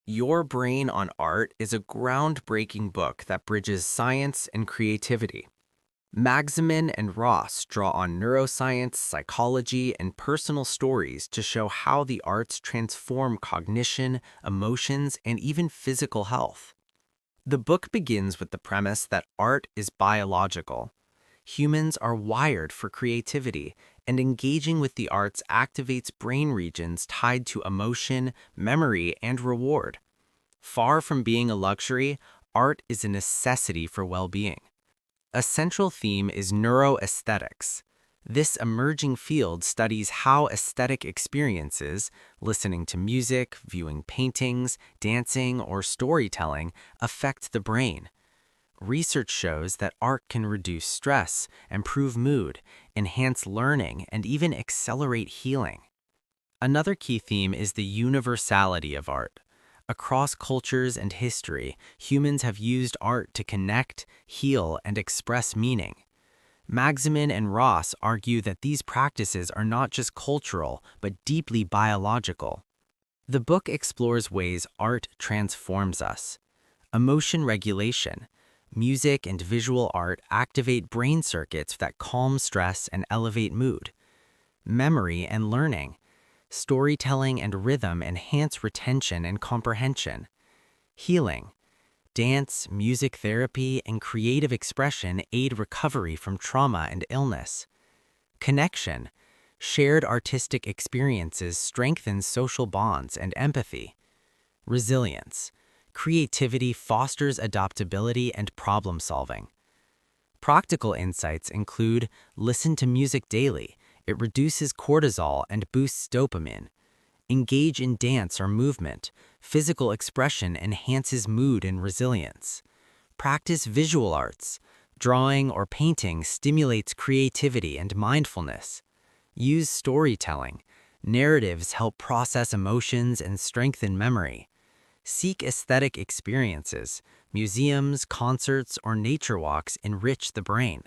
Your Brain on Art is a groundbreaking book that bridges science and creativity. Magsamen and Ross draw on neuroscience, psychology, and personal stories to show how the arts transform cognition, emotions, and even physical health. The book begins with the premise that art is biological. Humans are wired for creativity, and engaging with the arts activates brain regions tied to emotion, memory, and reward. Far from being a luxury, art is a necessity for well-being. A central theme is neuroaesthetics. This emerging field studies how aesthetic experiences, listening to music, viewing paintings, dancing, or storytelling, affect the brain. Research shows that art can reduce stress, improve mood, enhance learning, and even accelerate healing. Another key theme is the universality of art. Across cultures and history, humans have used art to connect, heal, and express meaning. Magsamen and Ross argue that these practices are not just cultural, but deeply biological. The book explores ways art transforms us. Emotion regulation. Music and visual art activate brain circuits that calm stress and elevate mood. Memory and learning. Storytelling and rhythm enhance retention and comprehension. Healing. Dance, music therapy, and creative expression aid recovery from trauma and illness. Connection. Shared artistic experiences strengthen social bonds and empathy. Resilience. Creativity fosters adaptability and problem solving. Practical insights include listen to music daily. It reduces cortisol and boosts dopamine. Engage in dance or movement. Physical expression enhances mood and resilience. Practice visual arts. Drawing or painting stimulates creativity and mindfulness. Use storytelling. Narratives help process emotions and strengthen memory. Seek aesthetic experiences. Museums, concerts, or nature walks enrich the brain.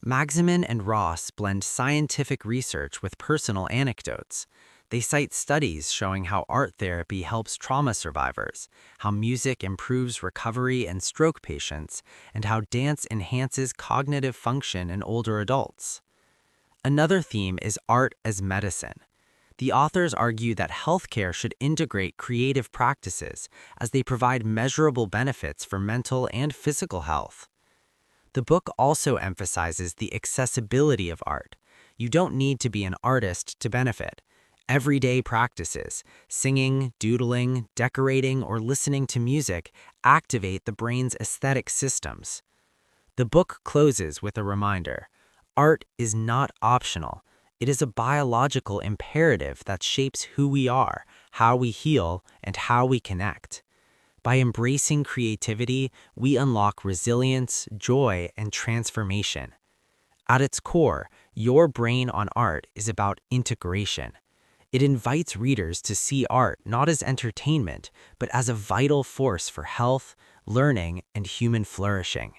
Magsamen and Ross blend scientific research with personal anecdotes. They cite studies showing how art therapy helps trauma survivors, how music improves recovery in stroke patients, and how dance enhances cognitive function in older adults. Another theme is art as medicine. The authors argue that healthcare should integrate creative practices as they provide measurable benefits for mental and physical health. The book also emphasizes the accessibility of art. You don't need to be an artist to benefit. Everyday practices, singing, doodling, decorating, or listening to music, activate the brain's aesthetic systems. The book closes with a reminder: art is not optional. It is a biological imperative that shapes who we are, how we heal, and how we connect. By embracing creativity, we unlock resilience, joy, and transformation. At its core, Your Brain on Art is about integration. It invites readers to see art not as entertainment, but as a vital force for health, learning, and human flourishing.